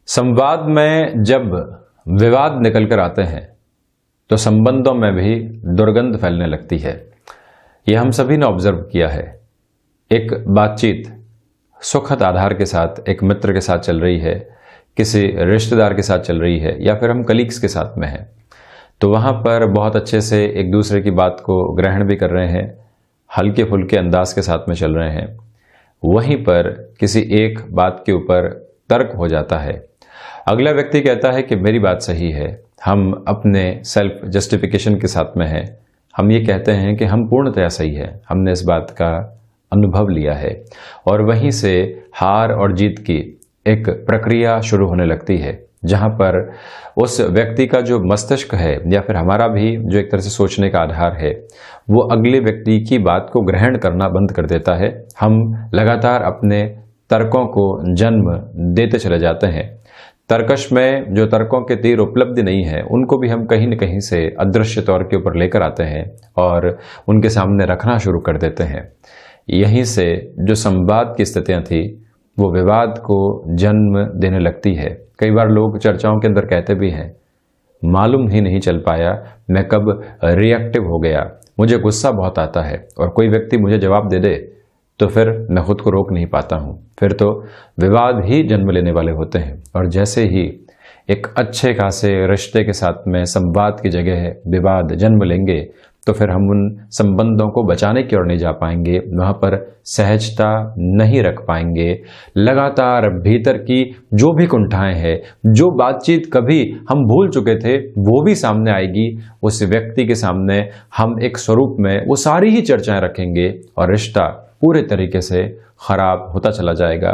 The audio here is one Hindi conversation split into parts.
संवाद में जब विवाद निकल कर आते हैं तो संबंधों में भी दुर्गंध फैलने लगती है। यह हम सभी ने ऑब्जर्व किया है। एक बातचीत सुखद आधार के साथ एक मित्र के साथ चल रही है, किसी रिश्तेदार के साथ चल रही है, या फिर हम कलीग्स के साथ में हैं, तो वहाँ पर बहुत अच्छे से एक दूसरे की बात को ग्रहण भी कर रहे हैं, हल्के फुल्के अंदाज के साथ में चल रहे हैं। वहीं पर किसी एक बात के ऊपर तर्क हो जाता है। अगला व्यक्ति कहता है कि मेरी बात सही है, हम अपने सेल्फ जस्टिफिकेशन के साथ में हैं, हम ये कहते हैं कि हम पूर्णतया सही है, हमने इस बात का अनुभव लिया है, और वहीं से हार और जीत की एक प्रक्रिया शुरू होने लगती है, जहां पर उस व्यक्ति का जो मस्तिष्क है या फिर हमारा भी जो एक तरह से सोचने का आधार है, वो अगले व्यक्ति की बात को ग्रहण करना बंद कर देता है। हम लगातार अपने तर्कों को जन्म देते चले जाते हैं। तर्कश में जो तर्कों के तीर उपलब्ध नहीं है, उनको भी हम कहीं न कहीं से अदृश्य तौर के ऊपर लेकर आते हैं और उनके सामने रखना शुरू कर देते हैं। यहीं से जो संवाद की स्थितियां थी वो विवाद को जन्म देने लगती है। कई बार लोग चर्चाओं के अंदर कहते भी हैं, मालूम ही नहीं चल पाया मैं कब रिएक्टिव हो गया, मुझे गुस्सा बहुत आता है और कोई व्यक्ति मुझे जवाब दे दे तो फिर मैं खुद को रोक नहीं पाता हूँ। फिर तो विवाद ही जन्म लेने वाले होते हैं, और जैसे ही एक अच्छे खासे रिश्ते के साथ में संवाद की जगह विवाद जन्म लेंगे तो फिर हम उन संबंधों को बचाने की ओर नहीं जा पाएंगे, वहाँ पर सहजता नहीं रख पाएंगे। लगातार भीतर की जो भी कुंठाएं हैं, जो बातचीत कभी हम भूल चुके थे, वो भी सामने आएगी। उस व्यक्ति के सामने हम एक स्वरूप में वो सारी ही चर्चाएं रखेंगे और रिश्ता पूरे तरीके से खराब होता चला जाएगा।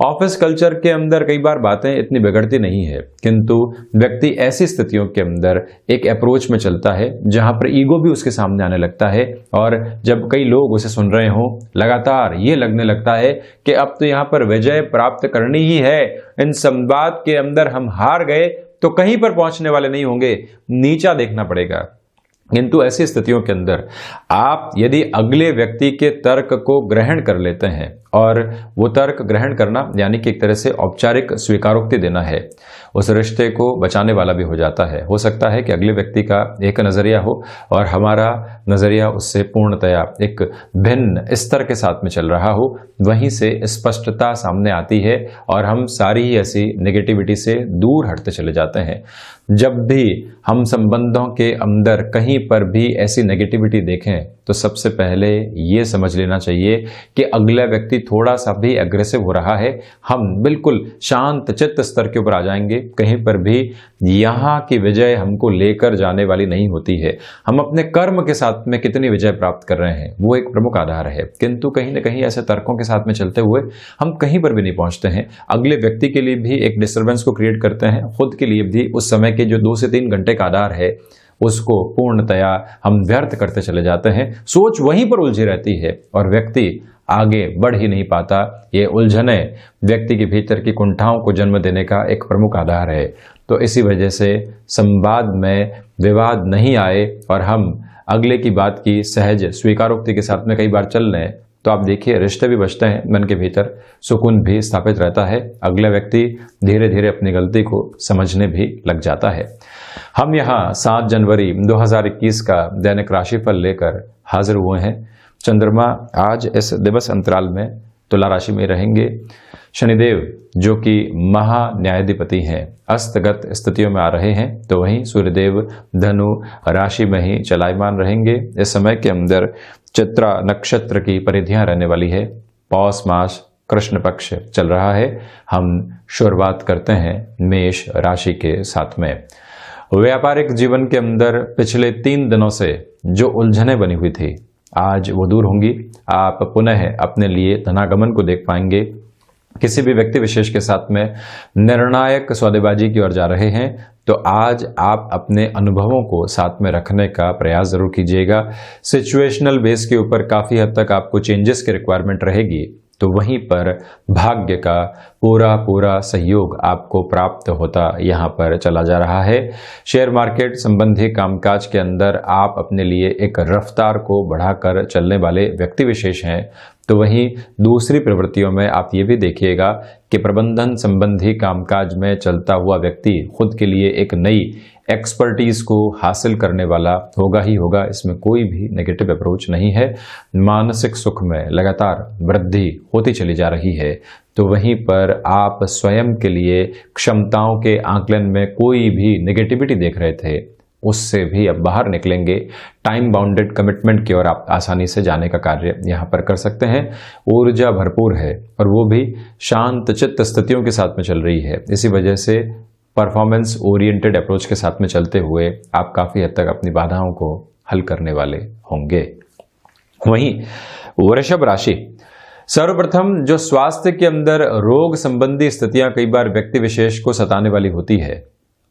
ऑफिस कल्चर के अंदर कई बार बातें इतनी बिगड़ती नहीं है, किंतु व्यक्ति ऐसी स्थितियों के अंदर एक अप्रोच में चलता है जहां पर ईगो भी उसके सामने आने लगता है, और जब कई लोग उसे सुन रहे हों, लगातार ये लगने लगता है कि अब तो यहाँ पर विजय प्राप्त करनी ही है, इन संवाद के अंदर हम हार गए तो कहीं पर पहुंचने वाले नहीं होंगे, नीचा देखना पड़ेगा। किंतु ऐसी स्थितियों के अंदर आप यदि अगले व्यक्ति के तर्क को ग्रहण कर लेते हैं, और वो तर्क ग्रहण करना यानी कि एक तरह से औपचारिक स्वीकारोक्ति देना है, उस रिश्ते को बचाने वाला भी हो जाता है। हो सकता है कि अगले व्यक्ति का एक नज़रिया हो और हमारा नज़रिया उससे पूर्णतया एक भिन्न स्तर के साथ में चल रहा हो, वहीं से स्पष्टता सामने आती है और हम सारी ही ऐसी नेगेटिविटी से दूर हटते चले जाते हैं। जब भी हम संबंधों के अंदर कहीं पर भी ऐसी नेगेटिविटी देखें तो सबसे पहले ये समझ लेना चाहिए कि अगला व्यक्ति थोड़ा सा भी एग्रेसिव हो रहा है, हम बिल्कुल शांत चित्त स्तर के ऊपर आ जाएंगे। कहीं पर भी यहाँ की विजय हमको लेकर जाने वाली नहीं होती है। हम अपने कर्म के साथ में कितनी विजय प्राप्त कर रहे हैं वो एक प्रमुख आधार है, किंतु कहीं ना कहीं ऐसे तर्कों के साथ में चलते हुए हम कहीं पर भी नहीं पहुंचते हैं। अगले व्यक्ति के लिए भी एक डिस्टर्बेंस को क्रिएट करते हैं, खुद के लिए भी उस समय के जो 2 से 3 घंटे का आधार है उसको पूर्णतया हम व्यर्थ करते चले जाते हैं। सोच वहीं पर उलझी रहती है और व्यक्ति आगे बढ़ ही नहीं पाता। ये उलझने व्यक्ति के भीतर की कुंठाओं को जन्म देने का एक प्रमुख आधार है। तो इसी वजह से संवाद में विवाद नहीं आए और हम अगले की बात की सहज स्वीकारोक्ति के साथ में कई बार चल रहे हैं, तो आप देखिए रिश्ते भी बचते हैं, मन के भीतर सुकून भी स्थापित रहता है। अगला व्यक्ति धीरे धीरे अपनी गलती को समझने भी लग जाता है। हम यहाँ 7 जनवरी 2021 का दैनिक राशिफल लेकर हाजिर हुए हैं। चंद्रमा आज इस दिवस अंतराल में तुला राशि में रहेंगे। शनिदेव जो कि महा न्यायाधिपति हैं अस्तगत स्थितियों में आ रहे हैं, तो वहीं सूर्यदेव धनु राशि में ही चलायमान रहेंगे। इस समय के अंदर चित्रा नक्षत्र की परिधियां रहने वाली है। पौष मास कृष्ण पक्ष चल रहा है। हम शुरुआत करते हैं मेष राशि के साथ में। व्यापारिक जीवन के अंदर पिछले 3 दिनों से जो उलझनें बनी हुई थी आज वो दूर होंगी। आप पुनः अपने लिए धनागमन को देख पाएंगे। किसी भी व्यक्ति विशेष के साथ में निर्णायक सौदेबाजी की ओर जा रहे हैं तो आज आप अपने अनुभवों को साथ में रखने का प्रयास जरूर कीजिएगा। सिचुएशनल बेस के ऊपर काफ़ी हद तक आपको चेंजेस की रिक्वायरमेंट रहेगी, तो वहीं पर भाग्य का पूरा सहयोग आपको प्राप्त होता यहाँ पर चला जा रहा है। शेयर मार्केट संबंधी कामकाज के अंदर आप अपने लिए एक रफ्तार को बढ़ाकर चलने वाले व्यक्ति विशेष हैं, तो वहीं दूसरी प्रवृत्तियों में आप ये भी देखिएगा कि प्रबंधन संबंधी कामकाज में चलता हुआ व्यक्ति खुद के लिए एक नई एक्सपर्टीज को हासिल करने वाला होगा ही होगा, इसमें कोई भी नेगेटिव अप्रोच नहीं है। मानसिक सुख में लगातार वृद्धि होती चली जा रही है। तो वहीं पर आप स्वयं के लिए क्षमताओं के आकलन में कोई भी नेगेटिविटी देख रहे थे, उससे भी अब बाहर निकलेंगे। टाइम बाउंडेड कमिटमेंट की ओर आप आसानी से जाने का कार्य यहाँ पर कर सकते हैं। ऊर्जा भरपूर है और वो भी शांत चित्त स्थितियों के साथ में चल रही है। इसी वजह से परफॉर्मेंस ओरिएंटेड अप्रोच के साथ में चलते हुए आप काफी हद तक अपनी बाधाओं को हल करने वाले होंगे। वहीं वृषभ राशि, सर्वप्रथम जो स्वास्थ्य के अंदर रोग संबंधी स्थितियां कई बार व्यक्ति विशेष को सताने वाली होती है,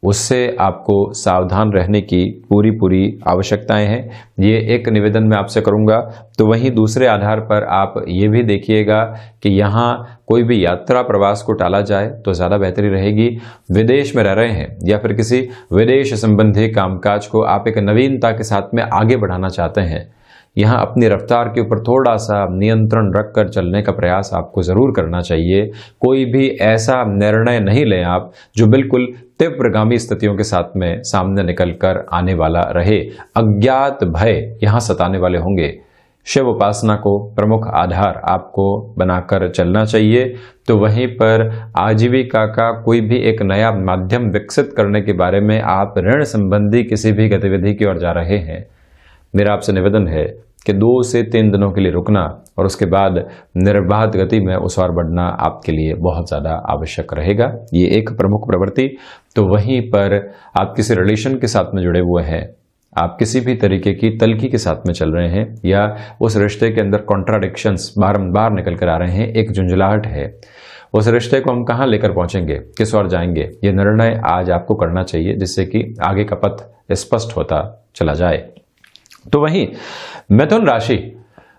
उससे आपको सावधान रहने की पूरी आवश्यकताएं हैं। ये एक निवेदन मैं आपसे करूंगा। तो वहीं दूसरे आधार पर आप ये भी देखिएगा कि यहाँ कोई भी यात्रा प्रवास को टाला जाए तो ज़्यादा बेहतरी रहेगी। विदेश में रह रहे हैं या फिर किसी विदेश संबंधी कामकाज को आप एक नवीनता के साथ में आगे बढ़ाना चाहते हैं, यहाँ अपनी रफ्तार के ऊपर थोड़ा सा नियंत्रण रखकर चलने का प्रयास आपको जरूर करना चाहिए। कोई भी ऐसा निर्णय नहीं लें आप जो बिल्कुल तीव्रगामी स्थितियों के साथ में सामने निकलकर आने वाला रहे। अज्ञात भय यहाँ सताने वाले होंगे। शिव उपासना को प्रमुख आधार आपको बनाकर चलना चाहिए। तो वहीं पर आजीविका का कोई भी एक नया माध्यम विकसित करने के बारे में आप ऋण संबंधी किसी भी गतिविधि की ओर जा रहे हैं, मेरा आपसे निवेदन है कि 2 से 3 दिनों के लिए रुकना और उसके बाद निर्बाध गति में उस ओर बढ़ना आपके लिए बहुत ज़्यादा आवश्यक रहेगा। ये एक प्रमुख प्रवृत्ति। तो वहीं पर आप किसी रिलेशन के साथ में जुड़े हुए हैं, आप किसी भी तरीके की तल्खी के साथ में चल रहे हैं या उस रिश्ते के अंदर कॉन्ट्राडिक्शंस बारंबार निकल कर आ रहे हैं, एक झुंझलाहट है, उस रिश्ते को हम कहाँ लेकर पहुंचेंगे, किस ओर जाएंगे, ये निर्णय आज आपको करना चाहिए जिससे कि आगे का पथ स्पष्ट होता चला जाए। तो वहीं मिथुन राशि,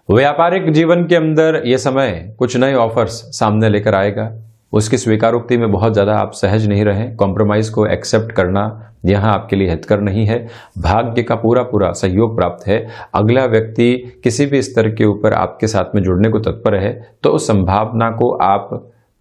व्यापारिक जीवन के अंदर यह समय कुछ नए ऑफर्स सामने लेकर आएगा। उसकी स्वीकारोक्ति में बहुत ज़्यादा आप सहज नहीं रहें। कॉम्प्रोमाइज को एक्सेप्ट करना यहाँ आपके लिए हितकर नहीं है। भाग्य का पूरा सहयोग प्राप्त है। अगला व्यक्ति किसी भी स्तर के ऊपर आपके साथ में जुड़ने को तत्पर है, तो उस संभावना को आप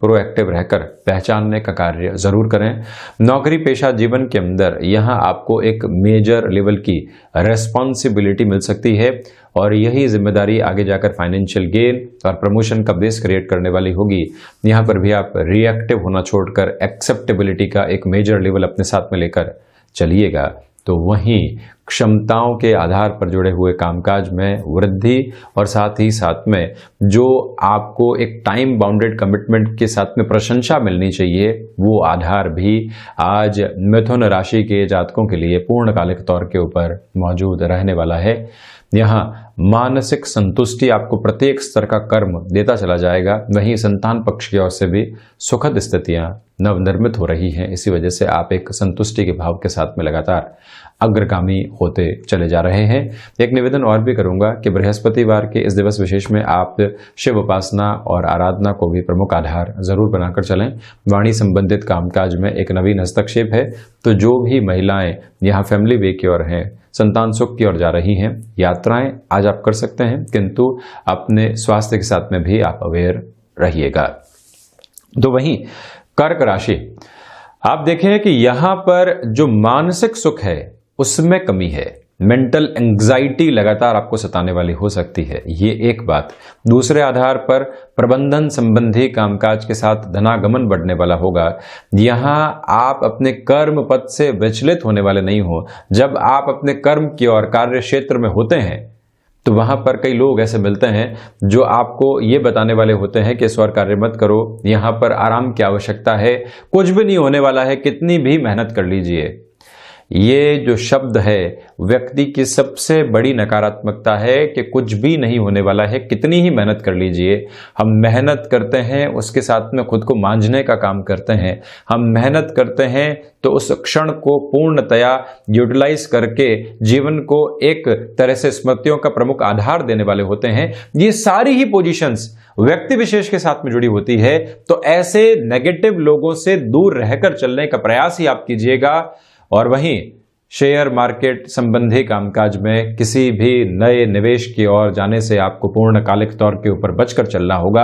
प्रोएक्टिव रहकर पहचानने का कार्य जरूर करें। नौकरी पेशा जीवन के अंदर यहाँ आपको एक मेजर लेवल की रेस्पॉन्सिबिलिटी मिल सकती है और यही जिम्मेदारी आगे जाकर फाइनेंशियल गेन और प्रमोशन का बेस क्रिएट करने वाली होगी। यहाँ पर भी आप रिएक्टिव होना छोड़कर एक्सेप्टेबिलिटी का एक मेजर लेवल अपने साथ में लेकर चलिएगा। तो वहीं क्षमताओं के आधार पर जुड़े हुए कामकाज में वृद्धि और साथ ही साथ में जो आपको एक टाइम बाउंडेड कमिटमेंट के साथ में प्रशंसा मिलनी चाहिए, वो आधार भी आज मिथुन राशि के जातकों के लिए पूर्णकालिक तौर के ऊपर मौजूद रहने वाला है। यहाँ मानसिक संतुष्टि आपको प्रत्येक स्तर का कर्म देता चला जाएगा। वहीं संतान पक्ष की ओर से भी सुखद स्थितियां नवनिर्मित हो रही हैं। इसी वजह से आप एक संतुष्टि के भाव के साथ में लगातार अग्रगामी होते चले जा रहे हैं। एक निवेदन और भी करूंगा कि बृहस्पतिवार के इस दिवस विशेष में आप शिव उपासना और आराधना को भी प्रमुख आधार जरूर बनाकर चलें। वाणी संबंधित कामकाज में एक नवीन हस्तक्षेप है। तो जो भी महिलाएं यहाँ फैमिली वे की ओर हैं, संतान सुख की ओर जा रही हैं, यात्राएं आज आप कर सकते हैं, किंतु अपने स्वास्थ्य के साथ में भी आप अवेयर रहिएगा। तो वहीं कर्क राशि, आप देखें कि यहां पर जो मानसिक सुख है उसमें कमी है। मेंटल एंग्जाइटी लगातार आपको सताने वाली हो सकती है, ये एक बात। दूसरे आधार पर प्रबंधन संबंधी कामकाज के साथ धनागमन बढ़ने वाला होगा। यहां आप अपने कर्म पथ से विचलित होने वाले नहीं हो। जब आप अपने कर्म की ओर कार्य क्षेत्र में होते हैं तो वहां पर कई लोग ऐसे मिलते हैं जो आपको ये बताने वाले होते हैं कि इस ओर कार्य मत करो, यहां पर आराम की आवश्यकता है, कुछ भी नहीं होने वाला है, कितनी भी मेहनत कर लीजिए। ये जो शब्द है व्यक्ति की सबसे बड़ी नकारात्मकता है कि कुछ भी नहीं होने वाला है, कितनी ही मेहनत कर लीजिए। हम मेहनत करते हैं, उसके साथ में खुद को मांझने का काम करते हैं। हम मेहनत करते हैं तो उस क्षण को पूर्णतया यूटिलाइज करके जीवन को एक तरह से स्मृतियों का प्रमुख आधार देने वाले होते हैं। ये सारी ही पोजीशंस व्यक्ति विशेष के साथ में जुड़ी होती है। तो ऐसे नेगेटिव लोगों से दूर रहकर चलने का प्रयास ही आप कीजिएगा। और वहीं शेयर मार्केट संबंधी कामकाज में किसी भी नए निवेश की ओर जाने से आपको पूर्णकालिक तौर के ऊपर बचकर चलना होगा।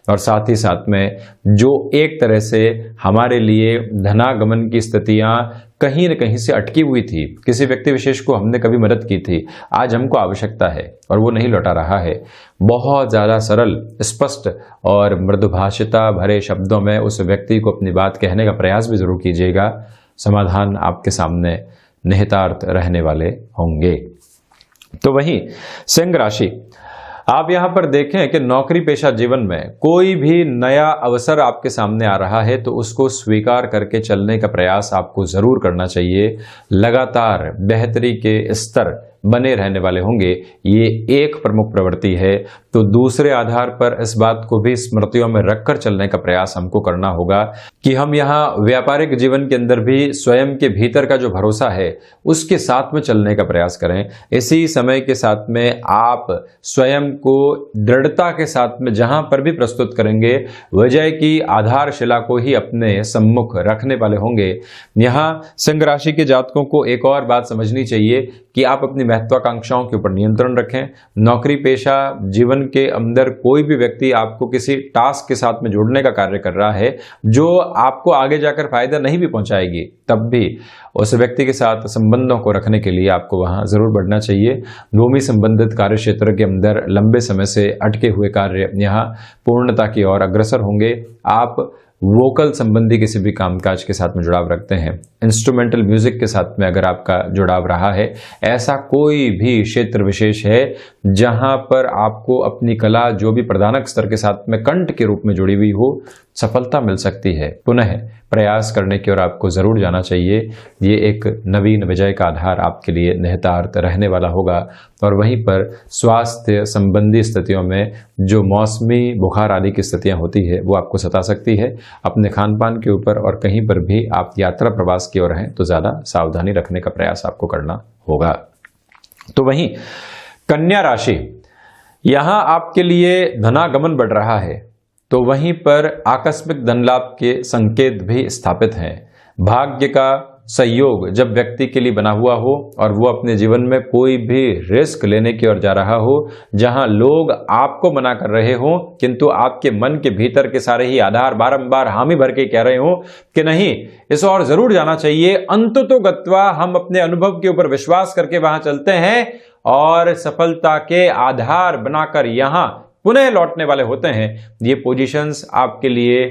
और साथ ही साथ में जो एक तरह से हमारे लिए धनागमन की स्थितियां कहीं न कहीं से अटकी हुई थी, किसी व्यक्ति विशेष को हमने कभी मदद की थी, आज हमको आवश्यकता है और वो नहीं लौटा रहा है। बहुत ज़्यादा सरल, स्पष्ट और मृदुभाषिता भरे शब्दों में उस व्यक्ति को अपनी बात कहने का प्रयास भी जरूर कीजिएगा। समाधान आपके सामने निहितार्थ रहने वाले होंगे। तो वहीं सिंह राशि, आप यहां पर देखें कि नौकरी पेशा जीवन में कोई भी नया अवसर आपके सामने आ रहा है तो उसको स्वीकार करके चलने का प्रयास आपको जरूर करना चाहिए। लगातार बेहतरी के स्तर बने रहने वाले होंगे, ये एक प्रमुख प्रवृत्ति है। तो दूसरे आधार पर इस बात को भी स्मृतियों में रखकर चलने का प्रयास हमको करना होगा कि हम यहाँ व्यापारिक जीवन के अंदर भी स्वयं के भीतर का जो भरोसा है उसके साथ में चलने का प्रयास करें। इसी समय के साथ में आप स्वयं को दृढ़ता के साथ में जहां पर भी प्रस्तुत करेंगे, विजय की आधारशिला को ही अपने सम्मुख रखने वाले होंगे। यहाँ सिंह राशि के जातकों को एक और बात समझनी चाहिए कि आप अपनी महत्वाकांक्षाओं के ऊपर नियंत्रण रखें। नौकरी पेशा जीवन के अंदर कोई भी व्यक्ति आपको किसी टास्क के साथ में जोड़ने का कार्य कर रहा है जो आपको आगे जाकर फायदा नहीं भी पहुंचाएगी, तब भी उस व्यक्ति के साथ संबंधों को रखने के लिए आपको वहां जरूर बढ़ना चाहिए। भूमि संबंधित कार्य क्षेत्र के अंदर लंबे समय से अटके हुए कार्य यहाँ पूर्णता की ओर अग्रसर होंगे। आप वोकल संबंधी किसी भी कामकाज के साथ में जुड़ाव रखते हैं, इंस्ट्रूमेंटल म्यूजिक के साथ में अगर आपका जुड़ाव रहा है, ऐसा कोई भी क्षेत्र विशेष है जहां पर आपको अपनी कला जो भी प्रधानक स्तर के साथ में कंठ के रूप में जुड़ी हुई हो, सफलता मिल सकती है। पुनः प्रयास करने की ओर आपको जरूर जाना चाहिए। ये एक नवीन विजय का आधार आपके लिए निहितार्थ रहने वाला होगा। और वहीं पर स्वास्थ्य संबंधी स्थितियों में जो मौसमी बुखार आदि की स्थितियां होती है वो आपको सता सकती है। अपने खान पान के ऊपर और कहीं पर भी आप यात्रा प्रवास की ओर हैं तो ज्यादा सावधानी रखने का प्रयास आपको करना होगा। तो वहीं कन्या राशि, यहां आपके लिए धनागमन बढ़ रहा है, तो वहीं पर आकस्मिक धन लाभ के संकेत भी स्थापित हैं। भाग्य का सहयोग जब व्यक्ति के लिए बना हुआ हो और वो अपने जीवन में कोई भी रिस्क लेने की ओर जा रहा हो, जहां लोग आपको मना कर रहे हो किंतु आपके मन के भीतर के सारे ही आधार बारंबार हामी भर के कह रहे हो कि नहीं, इस ओर जरूर जाना चाहिए, अंततो गत्वा हम अपने अनुभव के ऊपर विश्वास करके वहां चलते हैं और सफलता के आधार बनाकर यहां पुनः लौटने वाले होते हैं। ये पोजीशंस आपके लिए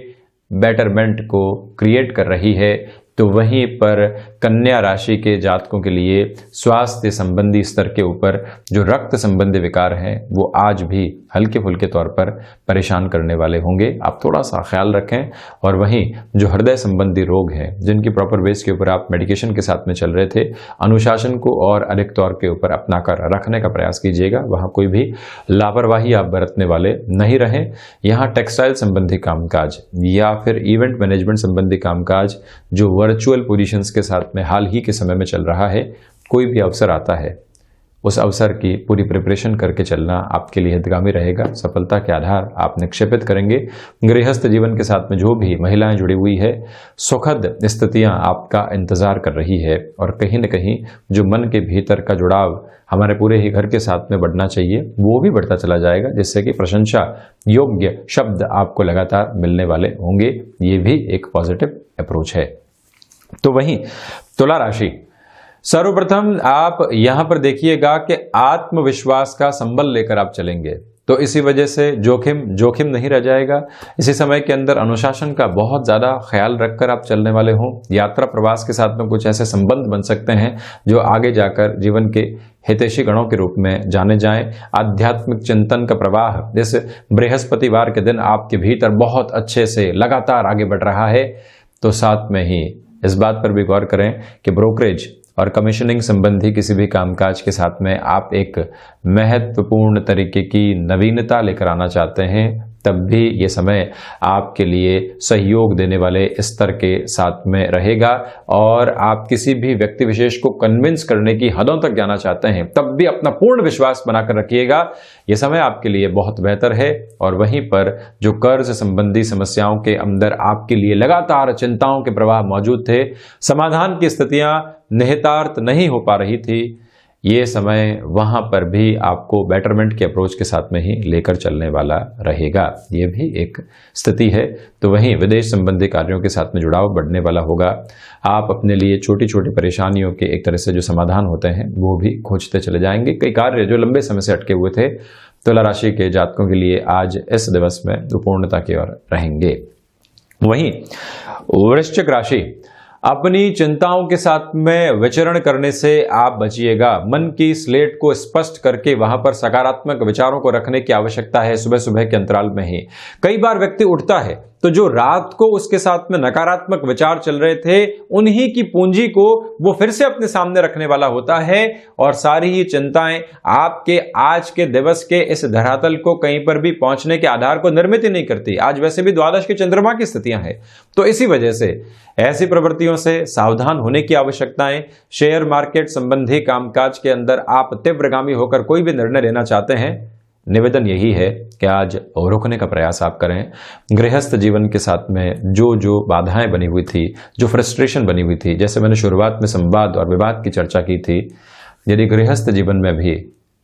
बेटरमेंट को क्रिएट कर रही है। तो वहीं पर कन्या राशि के जातकों के लिए स्वास्थ्य संबंधी स्तर के ऊपर जो रक्त संबंधी विकार हैं वो आज भी हल्के फुल्के तौर पर परेशान करने वाले होंगे। आप थोड़ा सा ख्याल रखें। और वहीं जो हृदय संबंधी रोग हैं जिनकी प्रॉपर बेस के ऊपर आप मेडिकेशन के साथ में चल रहे थे, अनुशासन को और अधिक तौर के ऊपर अपना कर रखने का प्रयास कीजिएगा। वहां कोई भी लापरवाही आप बरतने वाले नहीं रहें। यहाँ टेक्सटाइल संबंधी कामकाज या फिर इवेंट मैनेजमेंट संबंधी कामकाज जो वर्चुअल पोजीशंस के साथ में हाल ही के समय में चल रहा है, कोई भी अवसर आता है उस अवसर की पूरी प्रिपरेशन करके चलना आपके लिए हितगामी रहेगा। सफलता के आधार आप निक्षेपित करेंगे। गृहस्थ जीवन के साथ में जो भी महिलाएं जुड़ी हुई है, सुखद स्थितियां आपका इंतजार कर रही है और कहीं न कहीं जो मन के भीतर का जुड़ाव हमारे पूरे ही घर के साथ में बढ़ना चाहिए वो भी बढ़ता चला जाएगा, जिससे कि प्रशंसा योग्य शब्द आपको लगातार मिलने वाले होंगे। ये भी एक पॉजिटिव अप्रोच है। तो वहीं तुला राशि, सर्वप्रथम आप यहां पर देखिएगा कि आत्मविश्वास का संबल लेकर आप चलेंगे तो इसी वजह से जोखिम नहीं रह जाएगा। इसी समय के अंदर अनुशासन का बहुत ज़्यादा ख्याल रखकर आप चलने वाले हों। यात्रा प्रवास के साथ में कुछ ऐसे संबंध बन सकते हैं जो आगे जाकर जीवन के हितैषी गणों के रूप में जाने जाएं। आध्यात्मिक चिंतन का प्रवाह जिस बृहस्पतिवार के दिन आपके भीतर बहुत अच्छे से लगातार आगे बढ़ रहा है, तो साथ में ही इस बात पर भी गौर करें कि ब्रोकरेज और कमीशनिंग संबंधी किसी भी कामकाज के साथ में आप एक महत्वपूर्ण तरीके की नवीनता लेकर आना चाहते हैं तब भी ये समय आपके लिए सहयोग देने वाले स्तर के साथ में रहेगा। और आप किसी भी व्यक्ति विशेष को कन्विंस करने की हदों तक जाना चाहते हैं, तब भी अपना पूर्ण विश्वास बनाकर रखिएगा। ये समय आपके लिए बहुत बेहतर है। और वहीं पर जो कर्ज संबंधी समस्याओं के अंदर आपके लिए लगातार चिंताओं के प्रवाह मौजूद थे, समाधान की स्थितियां निहितार्थ नहीं हो पा रही थी, ये समय वहां पर भी आपको बेटरमेंट के अप्रोच के साथ में ही लेकर चलने वाला रहेगा। ये भी एक स्थिति है। तो वहीं विदेश संबंधी कार्यों के साथ में जुड़ाव बढ़ने वाला होगा। आप अपने लिए छोटी छोटी परेशानियों के एक तरह से जो समाधान होते हैं वो भी खोजते चले जाएंगे। कई कार्य जो लंबे समय से अटके हुए थे, तुला राशि के जातकों के लिए आज इस दिवस में पूर्णता की ओर रहेंगे। वहीं वृश्चिक राशि, अपनी चिंताओं के साथ में विचरण करने से आप बचिएगा। मन की स्लेट को स्पष्ट करके वहां पर सकारात्मक विचारों को रखने की आवश्यकता है। सुबह सुबह के अंतराल में ही कई बार व्यक्ति उठता है तो जो रात को उसके साथ में नकारात्मक विचार चल रहे थे, उन्हीं की पूंजी को वो फिर से अपने सामने रखने वाला होता है। और सारी ही चिंताएं आपके आज के दिवस के इस धरातल को कहीं पर भी पहुंचने के आधार को निर्मित ही नहीं करती। आज वैसे भी द्वादश के चंद्रमा की स्थितियां हैं, तो इसी वजह से ऐसी प्रवृत्तियों से सावधान होने की आवश्यकता है। शेयर मार्केट संबंधी कामकाज के अंदर आप तीव्रगामी होकर कोई भी निर्णय लेना चाहते हैं, निवेदन यही है कि आज रोकने का प्रयास आप करें। गृहस्थ जीवन के साथ में जो जो बाधाएं बनी हुई थी, जो फ्रस्ट्रेशन बनी हुई थी, जैसे मैंने शुरुआत में संवाद और विवाद की चर्चा की थी, यदि गृहस्थ जीवन में भी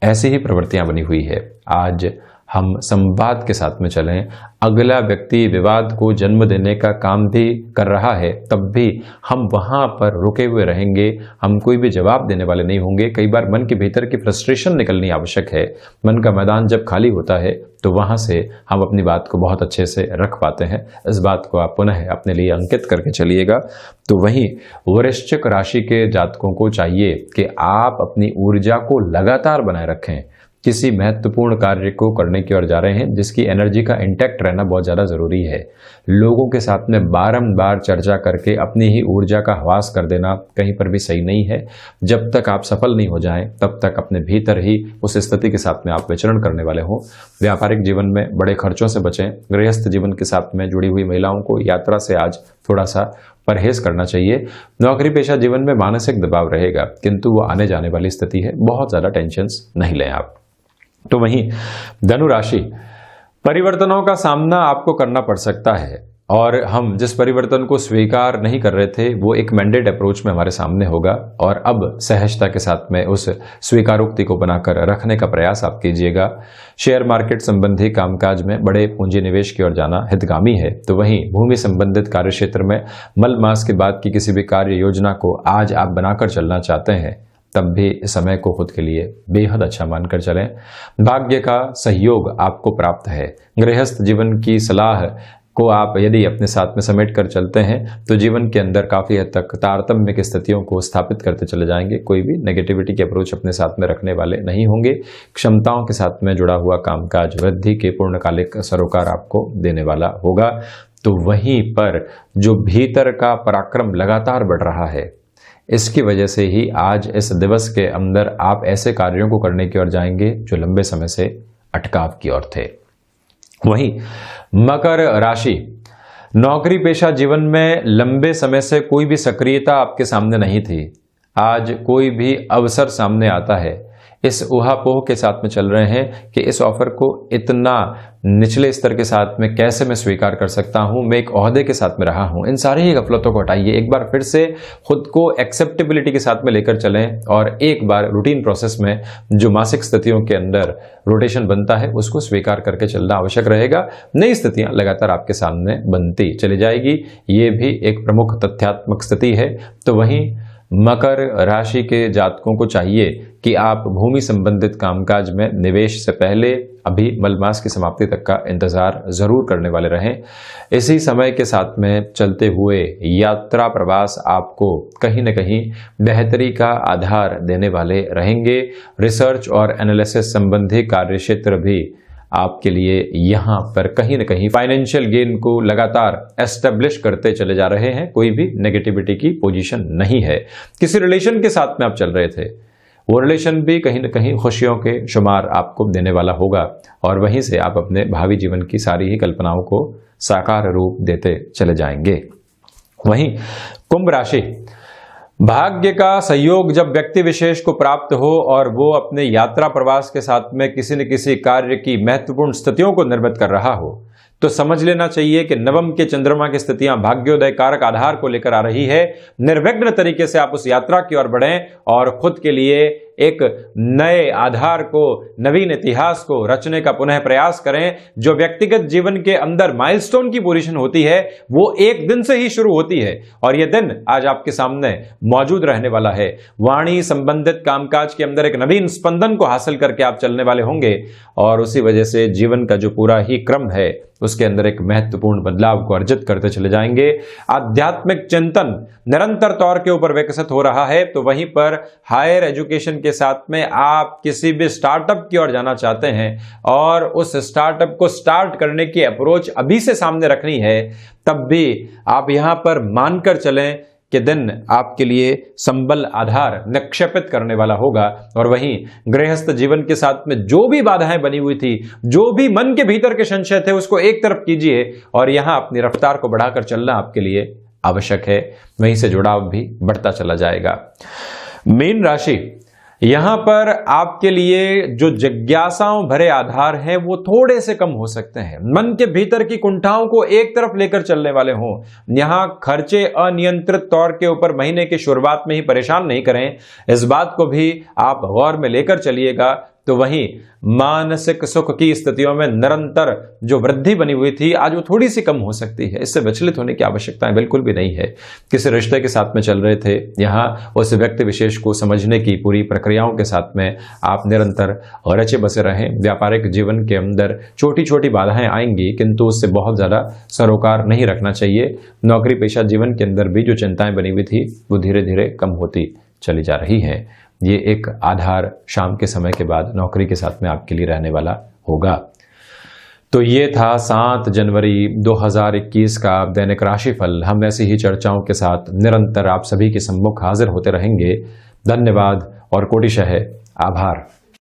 ऐसी ही प्रवृत्तियां बनी हुई है, आज हम संवाद के साथ में चलें। अगला व्यक्ति विवाद को जन्म देने का काम भी कर रहा है, तब भी हम वहां पर रुके हुए रहेंगे। हम कोई भी जवाब देने वाले नहीं होंगे। कई बार मन के भीतर की फ्रस्ट्रेशन निकलनी आवश्यक है। मन का मैदान जब खाली होता है तो वहां से हम अपनी बात को बहुत अच्छे से रख पाते हैं। इस बात को आप पुनः अपने लिए अंकित करके चलिएगा। तो वहीं वृश्चिक राशि के जातकों को चाहिए कि आप अपनी ऊर्जा को लगातार बनाए रखें। किसी महत्वपूर्ण कार्य को करने की ओर जा रहे हैं जिसकी एनर्जी का इंटैक्ट रहना बहुत ज़्यादा ज़रूरी है। लोगों के साथ में बारंबार चर्चा करके अपनी ही ऊर्जा का ह्रास कर देना कहीं पर भी सही नहीं है। जब तक आप सफल नहीं हो जाएं, तब तक अपने भीतर ही उस स्थिति के साथ में आप विचरण करने वाले हो। व्यापारिक जीवन में बड़े खर्चों से बचें। गृहस्थ जीवन के साथ में जुड़ी हुई महिलाओं को यात्रा से आज थोड़ा सा परहेज करना चाहिए। नौकरी पेशा जीवन में मानसिक दबाव रहेगा, किंतु वो आने जाने वाली स्थिति है। बहुत ज़्यादा टेंशन नहीं लें आप। तो वहीं धनु राशि, परिवर्तनों का सामना आपको करना पड़ सकता है और हम जिस परिवर्तन को स्वीकार नहीं कर रहे थे वो एक मैंडेट अप्रोच में हमारे सामने होगा और अब सहजता के साथ में उस स्वीकारोक्ति को बनाकर रखने का प्रयास आप कीजिएगा। शेयर मार्केट संबंधी कामकाज में बड़े पूंजी निवेश की ओर जाना हितगामी है। तो वहीं भूमि संबंधित कार्य क्षेत्र में मल मास के बाद की किसी भी कार्य योजना को आज आप बनाकर चलना चाहते हैं, तब भी इस समय को खुद के लिए बेहद अच्छा मानकर चलें। भाग्य का सहयोग आपको प्राप्त है। गृहस्थ जीवन की सलाह को आप यदि अपने साथ में समेट कर चलते हैं तो जीवन के अंदर काफ़ी हद तक तारतम्य की स्थितियों को स्थापित करते चले जाएंगे। कोई भी नेगेटिविटी की अप्रोच अपने साथ में रखने वाले नहीं होंगे। क्षमताओं के साथ में जुड़ा हुआ कामकाज वृद्धि के पूर्णकालिक सरोकार आपको देने वाला होगा। तो वहीं पर जो भीतर का पराक्रम लगातार बढ़ रहा है, इसकी वजह से ही आज इस दिवस के अंदर आप ऐसे कार्यों को करने की ओर जाएंगे जो लंबे समय से अटकाव की ओर थे। वहीं मकर राशि, नौकरी पेशा जीवन में लंबे समय से कोई भी सक्रियता आपके सामने नहीं थी। आज कोई भी अवसर सामने आता है, इस ऊहापोह के साथ में चल रहे हैं कि इस ऑफर को इतना निचले स्तर के साथ में कैसे मैं स्वीकार कर सकता हूं, मैं एक ओहदे के साथ में रहा हूं। इन सारी ही गफलतों को हटाइए। एक बार फिर से खुद को एक्सेप्टेबिलिटी के साथ में लेकर चलें और एक बार रूटीन प्रोसेस में जो मासिक स्थितियों के अंदर रोटेशन बनता है उसको स्वीकार करके चलना आवश्यक रहेगा। नई स्थितियां लगातार आपके सामने बनती चली जाएगी। ये भी एक प्रमुख तथ्यात्मक स्थिति है। तो वहीं मकर राशि के जातकों को चाहिए कि आप भूमि संबंधित कामकाज में निवेश से पहले अभी मलमास की समाप्ति तक का इंतजार जरूर करने वाले रहें। इसी समय के साथ में चलते हुए यात्रा प्रवास आपको कहीं न कहीं बेहतरी का आधार देने वाले रहेंगे। रिसर्च और एनालिसिस संबंधी कार्य क्षेत्र भी आपके लिए यहाँ पर कहीं न कहीं फाइनेंशियल गेन को लगातार एस्टेब्लिश करते चले जा रहे हैं। कोई भी नेगेटिविटी की पोजीशन नहीं है। किसी रिलेशन के साथ में आप चल रहे थे, वो रिलेशन भी कहीं ना कहीं खुशियों के शुमार आपको देने वाला होगा और वहीं से आप अपने भावी जीवन की सारी ही कल्पनाओं को साकार रूप देते चले जाएंगे। वहीं कुंभ राशि, भाग्य का सहयोग जब व्यक्ति विशेष को प्राप्त हो और वो अपने यात्रा प्रवास के साथ में किसी न किसी कार्य की महत्वपूर्ण स्थितियों को निर्मित कर रहा हो तो समझ लेना चाहिए कि नवम के चंद्रमा की स्थितियां भाग्योदय कारक आधार को लेकर आ रही है। निर्विघ्न तरीके से आप उस यात्रा की ओर बढ़ें और खुद के लिए एक नए आधार को, नवीन इतिहास को रचने का पुनः प्रयास करें। जो व्यक्तिगत जीवन के अंदर माइलस्टोन की पोजीशन होती है वो एक दिन से ही शुरू होती है और यह दिन आज आपके सामने मौजूद रहने वाला है। वाणी संबंधित कामकाज के अंदर एक नवीन स्पंदन को हासिल करके आप चलने वाले होंगे और उसी वजह से जीवन का जो पूरा ही क्रम है उसके अंदर एक महत्वपूर्ण बदलाव को अर्जित करते चले जाएंगे। आध्यात्मिक चिंतन निरंतर तौर के ऊपर विकसित हो रहा है, तो वहीं पर हायर एजुकेशन के साथ में आप किसी भी स्टार्टअप की ओर जाना चाहते हैं और उस स्टार्टअप को स्टार्ट करने की अप्रोच अभी से सामने रखनी है, तब भी आप यहां पर मानकर चलें कि दिन आपके लिए संबल आधार निक्षेपित करने वाला होगा। और वहीं गृहस्थ जीवन के साथ में जो भी बाधाएं बनी हुई थी, जो भी मन के भीतर के संशय थे, उसको एक तरफ कीजिए और यहां अपनी रफ्तार को बढ़ाकर चलना आपके लिए आवश्यक है। वहीं से जुड़ाव भी बढ़ता चला जाएगा। मीन राशि, यहां पर आपके लिए जो जिज्ञासाओं भरे आधार हैं वो थोड़े से कम हो सकते हैं। मन के भीतर की कुंठाओं को एक तरफ लेकर चलने वाले हों। यहां खर्चे अनियंत्रित तौर के ऊपर महीने की शुरुआत में ही परेशान नहीं करें, इस बात को भी आप गौर में लेकर चलिएगा। तो वहीं मानसिक सुख की स्थितियों में निरंतर जो वृद्धि बनी हुई थी आज वो थोड़ी सी कम हो सकती है। इससे विचलित होने की आवश्यकता बिल्कुल भी नहीं है। किसी रिश्ते के साथ में चल रहे थे, यहाँ उस व्यक्ति विशेष को समझने की पूरी प्रक्रियाओं के साथ में आप निरंतर रचे बसे रहें। व्यापारिक जीवन के अंदर छोटी छोटी बाधाएं आएंगी, किंतु उससे बहुत ज्यादा सरोकार नहीं रखना चाहिए। नौकरी पेशा जीवन के अंदर भी जो चिंताएं बनी हुई थी वो धीरे धीरे कम होती चली जा रही है। ये एक आधार शाम के समय के बाद नौकरी के साथ में आपके लिए रहने वाला होगा। तो ये था 7 जनवरी 2021 का दैनिक राशिफल। हम ऐसी ही चर्चाओं के साथ निरंतर आप सभी के सम्मुख हाजिर होते रहेंगे। धन्यवाद और कोटिशः आभार।